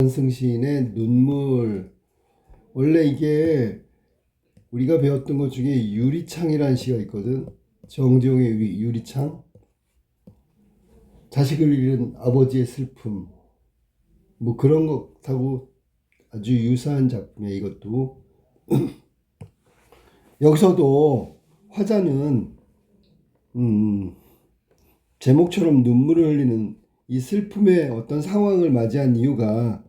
한승시인의 눈물. 원래 이게 우리가 배웠던 것 중에 유리창이라는 시가 있거든. 정지용의 유리창. 자식을 잃은 아버지의 슬픔. 뭐 그런 것하고 아주 유사한 작품이야 이것도. 여기서도 화자는 제목처럼 눈물을 흘리는 이 슬픔의 어떤 상황을 맞이한 이유가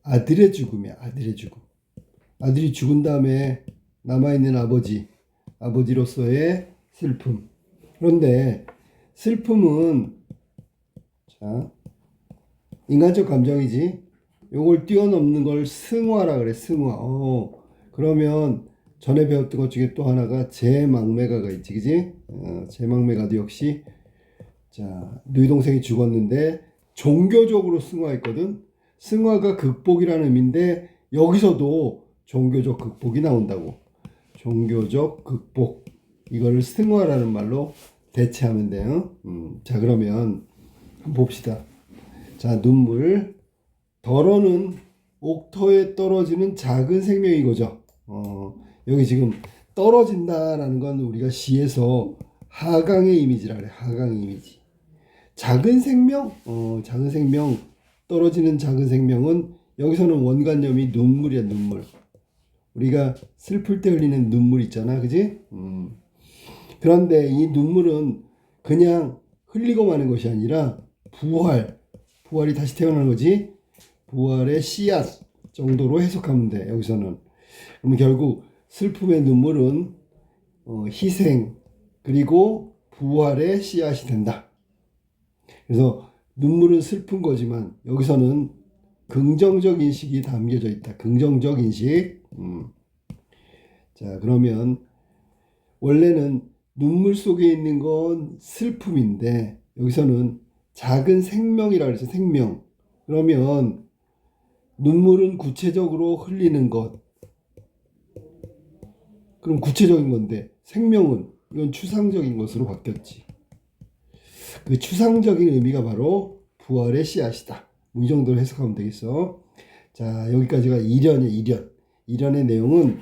아들의 죽음이야. 아들의 죽음. 아들이 죽은 다음에 남아있는 아버지로서의 슬픔. 그런데 슬픔은 자 인간적 감정이지. 요걸 뛰어넘는 걸 승화라 그래. 승화. 그러면 전에 배웠던 것 중에 또 하나가 제망매가가 있지, 그지? 제망매가도 역시 자 누이 동생이 죽었는데 종교적으로 승화했거든. 승화가 극복이라는 의미인데 여기서도 종교적 극복이 나온다고. 종교적 극복. 이거를 승화라는 말로 대체하면 돼요. 자 그러면 한번 봅시다. 자 눈물. 덜어는 옥터에 떨어지는 작은 생명인 거죠. 여기 지금 떨어진다라는 건 우리가 시에서 하강의 이미지라 그래. 하강의 이미지. 작은 생명? 작은 생명. 떨어지는 작은 생명은 여기서는 원관념이 눈물이야. 눈물. 우리가 슬플 때 흘리는 눈물 있잖아. 그지? 그런데 이 눈물은 그냥 흘리고 마는 것이 아니라 부활이 다시 태어나는 거지. 부활의 씨앗 정도로 해석하면 돼. 여기서는. 그럼 결국 슬픔의 눈물은 희생 그리고 부활의 씨앗이 된다. 그래서 눈물은 슬픈 거지만 여기서는 긍정적 인식이 담겨져 있다. 긍정적 인식. 자 그러면 원래는 눈물 속에 있는 건 슬픔인데 여기서는 작은 생명이라 그랬죠. 생명. 그러면 눈물은 구체적으로 흘리는 것. 그럼 구체적인 건데 생명은 이건 추상적인 것으로 바뀌었지. 그 추상적인 의미가 바로 부활의 씨앗이다. 뭐 이 정도로 해석하면 되겠어. 자 여기까지가 일연이야. 일연의 내용은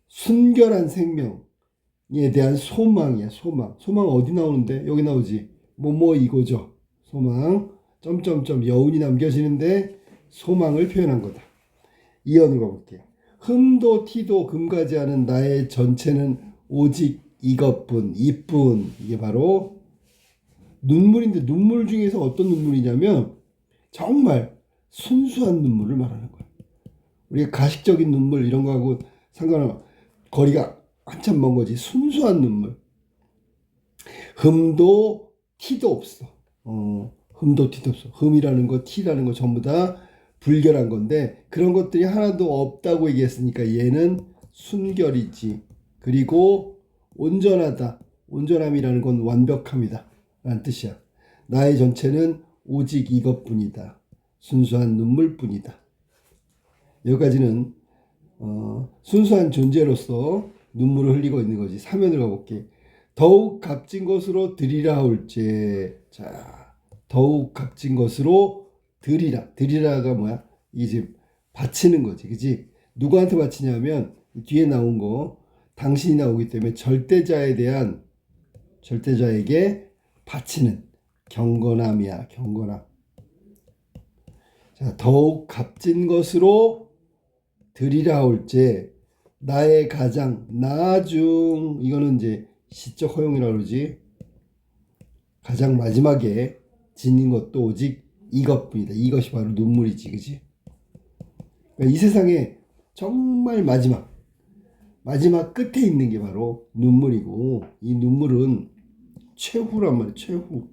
순결한 생명에 대한 소망이야. 소망 어디 나오는데? 여기 나오지. 뭐뭐 이거죠. 소망 점점점 여운이 남겨지는데 소망을 표현한 거다. 이연으로 가볼게요. 흠도 티도 금가지 않은 나의 전체는 오직 이것뿐 이뿐. 이게 바로 눈물인데 눈물 중에서 어떤 눈물이냐면 정말 순수한 눈물을 말하는 거야. 우리가 가식적인 눈물 이런 거하고 상관없어. 거리가 한참 먼 거지. 순수한 눈물. 흠도 티도 없어. 흠도 티도 없어. 흠이라는 거 티라는 거 전부 다 불결한 건데 그런 것들이 하나도 없다고 얘기했으니까 얘는 순결이지. 그리고 온전하다. 온전함이라는 건 완벽함이다 라는 뜻이야. 나의 전체는 오직 이것뿐이다. 순수한 눈물뿐이다. 여기까지는 순수한 존재로서 눈물을 흘리고 있는 거지. 사면을 가볼게. 더욱 값진 것으로 드리라 올제. 자, 더욱 값진 것으로 드리라. 드리라가 뭐야? 이제 바치는 거지. 그지? 누구한테 바치냐면 뒤에 나온 거 당신이 나오기 때문에 절대자에게 바치는 경건함이야. 경건함. 자, 더욱 값진 것으로 드리라 올제. 나의 가장 나중. 이거는 이제 시적 허용이라고 그러지. 가장 마지막에 지닌 것도 오직 이것뿐이다. 이것이 바로 눈물이지. 그지? 그러니까 이 세상에 정말 마지막 끝에 있는 게 바로 눈물이고 이 눈물은 최후란 말이야. 최후.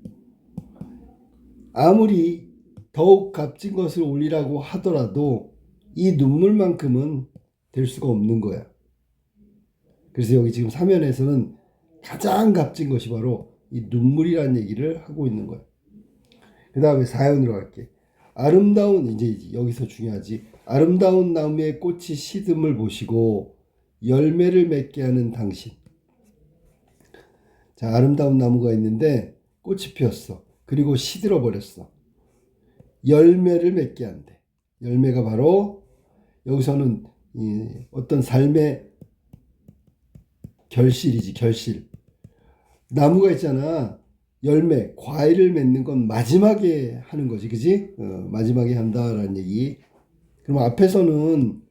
아무리 더욱 값진 것을 올리라고 하더라도 이 눈물만큼은 될 수가 없는 거야. 그래서 여기 지금 사면에서는 가장 값진 것이 바로 이 눈물이라는 얘기를 하고 있는 거야. 그 다음에 사연으로 갈게. 아름다운, 이제 여기서 중요하지. 아름다운 나무의 꽃이 시듬을 보시고 열매를 맺게 하는 당신. 자, 아름다운 나무가 있는데 꽃이 피었어. 그리고 시들어 버렸어. 열매를 맺게 한대. 열매가 바로 여기서는 어떤 삶의 결실이지, 결실. 나무가 있잖아. 열매, 과일을 맺는 건 마지막에 하는 거지, 그지? 마지막에 한다라는 얘기. 그럼 앞에서는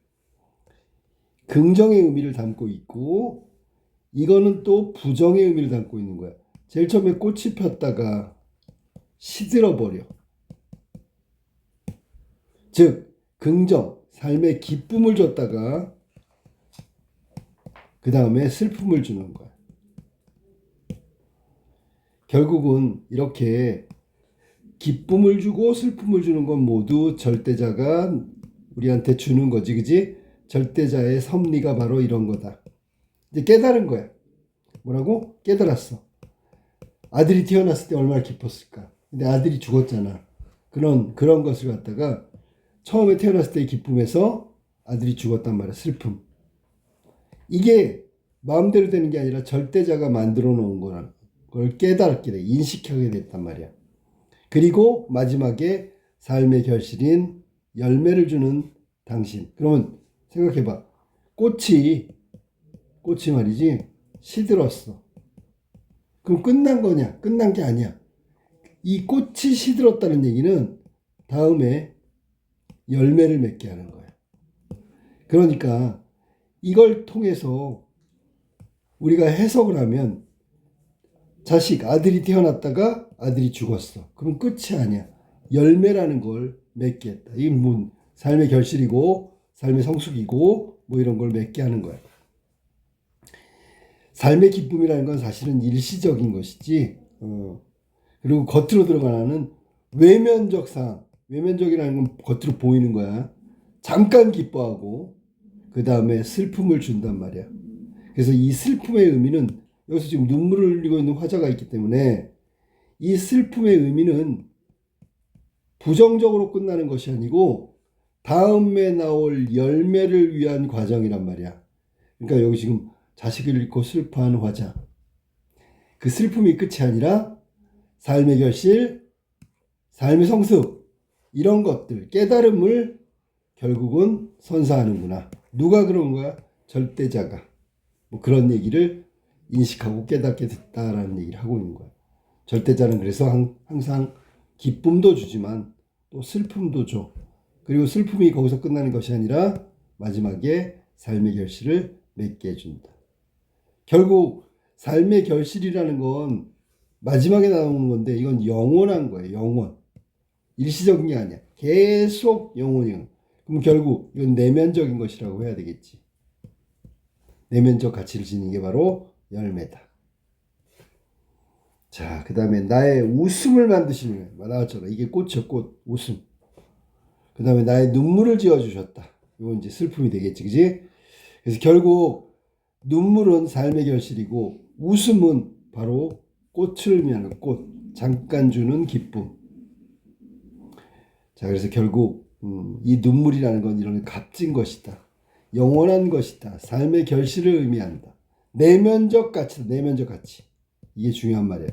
긍정의 의미를 담고 있고, 이거는 또 부정의 의미를 담고 있는 거야. 제일 처음에 꽃이 폈다가 시들어버려. 즉, 긍정, 삶의 기쁨을 줬다가 그 다음에 슬픔을 주는 거야. 결국은 이렇게 기쁨을 주고 슬픔을 주는 건 모두 절대자가 우리한테 주는 거지, 그지? 절대자의 섭리가 바로 이런 거다. 이제 깨달은 거야. 뭐라고? 깨달았어. 아들이 태어났을 때 얼마나 기뻤을까? 근데 아들이 죽었잖아. 그런 것을 갖다가 처음에 태어났을 때의 기쁨에서 아들이 죽었단 말이야. 슬픔. 이게 마음대로 되는 게 아니라 절대자가 만들어 놓은 거라는 걸 깨닫게 돼. 인식하게 됐단 말이야. 그리고 마지막에 삶의 결실인 열매를 주는 당신. 그러면 생각해봐. 꽃이 말이지 시들었어. 그럼 끝난 거냐? 끝난 게 아니야. 이 꽃이 시들었다는 얘기는 다음에 열매를 맺게 하는 거야. 그러니까 이걸 통해서 우리가 해석을 하면 자식, 아들이 태어났다가 아들이 죽었어. 그럼 끝이 아니야. 열매라는 걸 맺게 했다. 이게 뭐 삶의 결실이고 삶의 성숙이고 뭐 이런 걸 맺게 하는 거야. 삶의 기쁨이라는 건 사실은 일시적인 것이지. 그리고 겉으로 드러나는 외면적 상황. 외면적이라는 건 겉으로 보이는 거야. 잠깐 기뻐하고 그 다음에 슬픔을 준단 말이야. 그래서 이 슬픔의 의미는 여기서 지금 눈물을 흘리고 있는 화자가 있기 때문에 이 슬픔의 의미는 부정적으로 끝나는 것이 아니고 다음에 나올 열매를 위한 과정이란 말이야. 그러니까 여기 지금 자식을 잃고 슬퍼하는 화자. 그 슬픔이 끝이 아니라 삶의 결실, 삶의 성숙, 이런 것들, 깨달음을 결국은 선사하는구나. 누가 그런 거야? 절대자가. 뭐 그런 얘기를 인식하고 깨닫게 됐다라는 얘기를 하고 있는 거야. 절대자는 그래서 항상 기쁨도 주지만 또 슬픔도 줘. 그리고 슬픔이 거기서 끝나는 것이 아니라 마지막에 삶의 결실을 맺게 해준다. 결국 삶의 결실이라는 건 마지막에 나오는 건데 이건 영원한 거예요. 영원. 일시적인 게 아니야. 계속 영원이야. 그럼 결국 이건 내면적인 것이라고 해야 되겠지. 내면적 가치를 지닌 게 바로 열매다. 자, 그 다음에 나의 웃음을 만드시는 거예요. 나왔잖아. 이게 꽃이요, 꽃. 웃음. 그 다음에 나의 눈물을 지어주셨다. 이건 이제 슬픔이 되겠지, 그지? 그래서 결국 눈물은 삶의 결실이고 웃음은 바로 꽃을 의미하는 꽃. 잠깐 주는 기쁨. 자, 그래서 결국 이 눈물이라는 건 이런 값진 것이다. 영원한 것이다. 삶의 결실을 의미한다. 내면적 가치다. 내면적 가치. 이게 중요한 말이에요.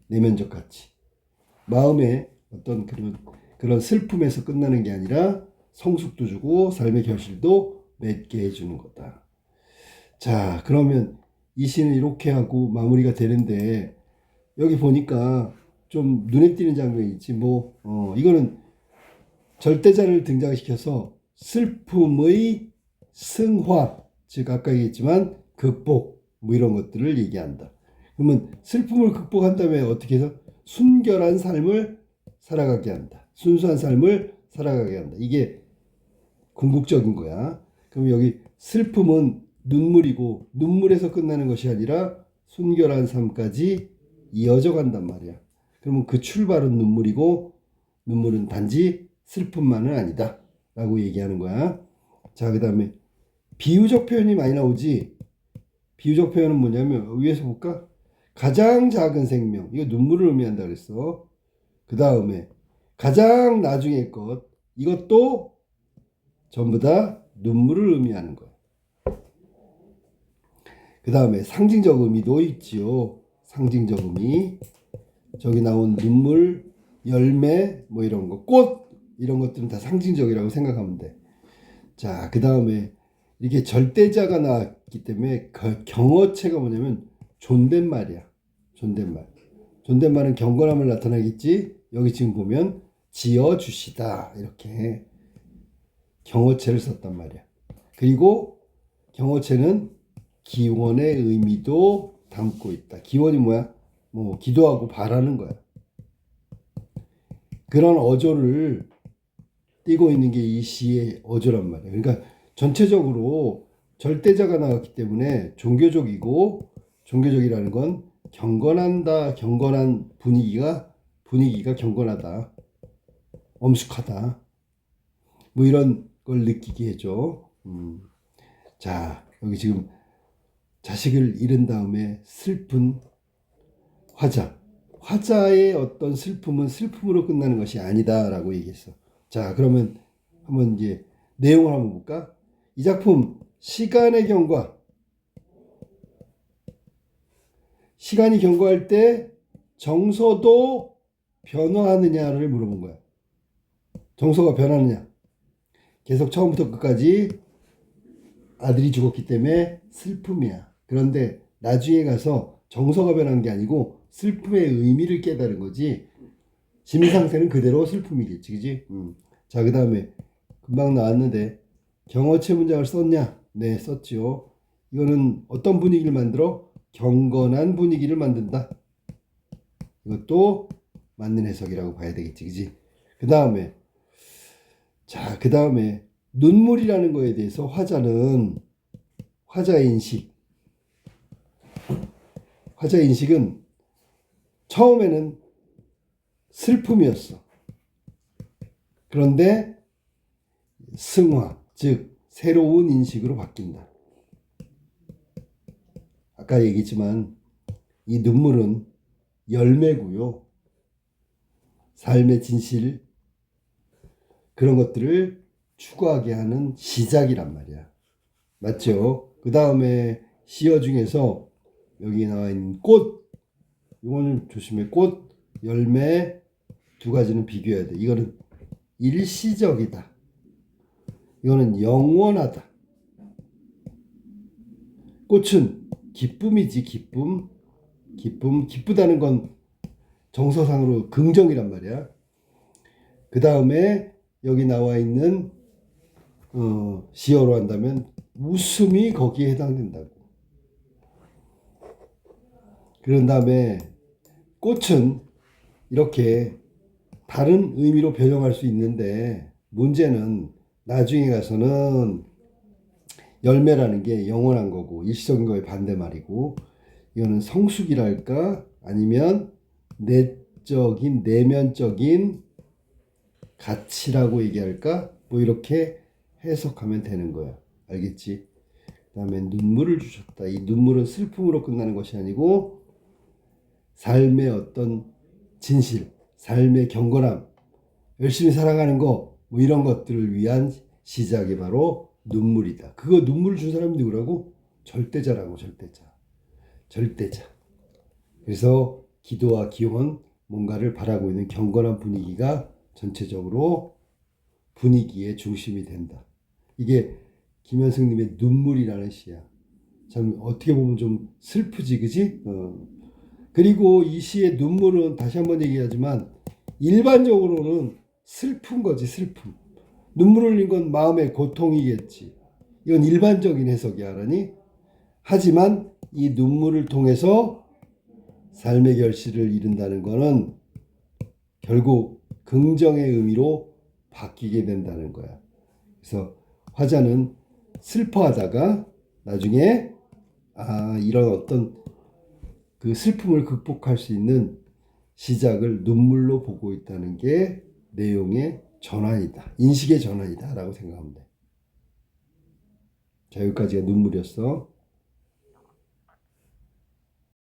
내면적 가치. 마음의 어떤 그런 슬픔에서 끝나는 게 아니라 성숙도 주고 삶의 결실도 맺게 해주는 거다. 자, 그러면 이 시는 이렇게 하고 마무리가 되는데 여기 보니까 좀 눈에 띄는 장면이 있지. 이거는 절대자를 등장시켜서 슬픔의 승화, 즉 아까 얘기했지만 극복, 뭐 이런 것들을 얘기한다. 그러면 슬픔을 극복한 다음에 어떻게 해서 순결한 삶을 살아가게 한다. 순수한 삶을 살아가게 한다. 이게 궁극적인 거야. 그럼 여기 슬픔은 눈물이고 눈물에서 끝나는 것이 아니라 순결한 삶까지 이어져 간단 말이야. 그러면 그 출발은 눈물이고 눈물은 단지 슬픔만은 아니다. 라고 얘기하는 거야. 자, 그 다음에 비유적 표현이 많이 나오지. 비유적 표현은 뭐냐면 위에서 볼까? 가장 작은 생명. 이거 눈물을 의미한다 그랬어. 그 다음에 가장 나중의 것. 이것도 전부 다 눈물을 의미하는 거야. 그 다음에 상징적 의미도 있지요. 상징적 의미. 저기 나온 눈물, 열매, 뭐 이런 거. 꽃. 이런 것들은 다 상징적이라고 생각하면 돼. 자, 그 다음에 이렇게 절대자가 나왔기 때문에 그 경어체가 뭐냐면 존댓말이야. 존댓말. 존댓말은 경건함을 나타내겠지. 여기 지금 보면 지어주시다 이렇게 경어체를 썼단 말이야. 그리고 경어체는 기원의 의미도 담고 있다. 기원이 뭐야? 뭐 기도하고 바라는 거야. 그런 어조를 띠고 있는 게 이 시의 어조란 말이야. 그러니까 전체적으로 절대자가 나왔기 때문에 종교적이라는 건 경건한다, 경건한 분위기가 경건하다, 엄숙하다, 뭐 이런 걸 느끼게 해줘. 자, 여기 지금 자식을 잃은 다음에 슬픈 화자의 어떤 슬픔은 슬픔으로 끝나는 것이 아니다라고 얘기했어. 자, 그러면 한번 이제 내용을 한번 볼까? 이 작품 시간의 경과. 시간이 경과할 때 정서도 변화하느냐를 물어본 거야. 정서가 변하느냐. 계속 처음부터 끝까지 아들이 죽었기 때문에 슬픔이야. 그런데 나중에 가서 정서가 변한 게 아니고 슬픔의 의미를 깨달은 거지. 심상태는 그대로 슬픔이겠지, 그지? 자, 그 다음에 금방 나왔는데 경어체 문장을 썼냐? 네, 썼죠. 이거는 어떤 분위기를 만들어? 경건한 분위기를 만든다. 이것도 맞는 해석이라고 봐야 되겠지, 그지? 그 다음에 눈물이라는 거에 대해서 화자의 인식은 처음에는 슬픔이었어. 그런데 승화, 즉 새로운 인식으로 바뀐다. 아까 얘기했지만 이 눈물은 열매고요. 삶의 진실, 그런 것들을 추구하게 하는 시작이란 말이야. 맞죠? 그 다음에 시어 중에서 여기 나와 있는 꽃, 이거는 조심해. 꽃, 열매 두 가지는 비교해야 돼. 이거는 일시적이다. 이거는 영원하다. 꽃은 기쁨이지, 기쁨. 기쁘다는 건 정서상으로 긍정이란 말이야. 그 다음에 여기 나와 있는 시어로 한다면 웃음이 거기에 해당된다고. 그런 다음에 꽃은 이렇게 다른 의미로 변형할 수 있는데 문제는 나중에 가서는 열매라는 게 영원한 거고 일시적인 거에 반대말이고, 이거는 성숙이랄까 아니면 내면적인 가치라고 얘기할까, 뭐 이렇게 해석하면 되는 거야. 알겠지? 그 다음에 눈물을 주셨다. 이 눈물은 슬픔으로 끝나는 것이 아니고 삶의 어떤 진실, 삶의 경건함, 열심히 살아가는 거, 뭐 이런 것들을 위한 시작이 바로 눈물이다. 그거 눈물을 준 사람이 누구라고? 절대자라고. 절대자. 그래서 기도와 기원, 뭔가를 바라고 있는 경건한 분위기가 전체적으로 분위기의 중심이 된다. 이게 김현승님의 눈물이라는 시야. 참 어떻게 보면 좀 슬프지, 그지? 그리고 이 시의 눈물은 다시 한번 얘기하지만 일반적으로는 슬픈 거지, 슬픔. 눈물 흘린 건 마음의 고통이겠지. 이건 일반적인 해석이야, 알아니? 하지만 이 눈물을 통해서 삶의 결실을 이룬다는 거는 결국 긍정의 의미로 바뀌게 된다는 거야. 그래서 화자는 슬퍼하다가 나중에 이런 어떤 그 슬픔을 극복할 수 있는 시작을 눈물로 보고 있다는 게 내용의 전환이다. 인식의 전환이다 라고 생각하면 돼. 자, 여기까지가 눈물이었어.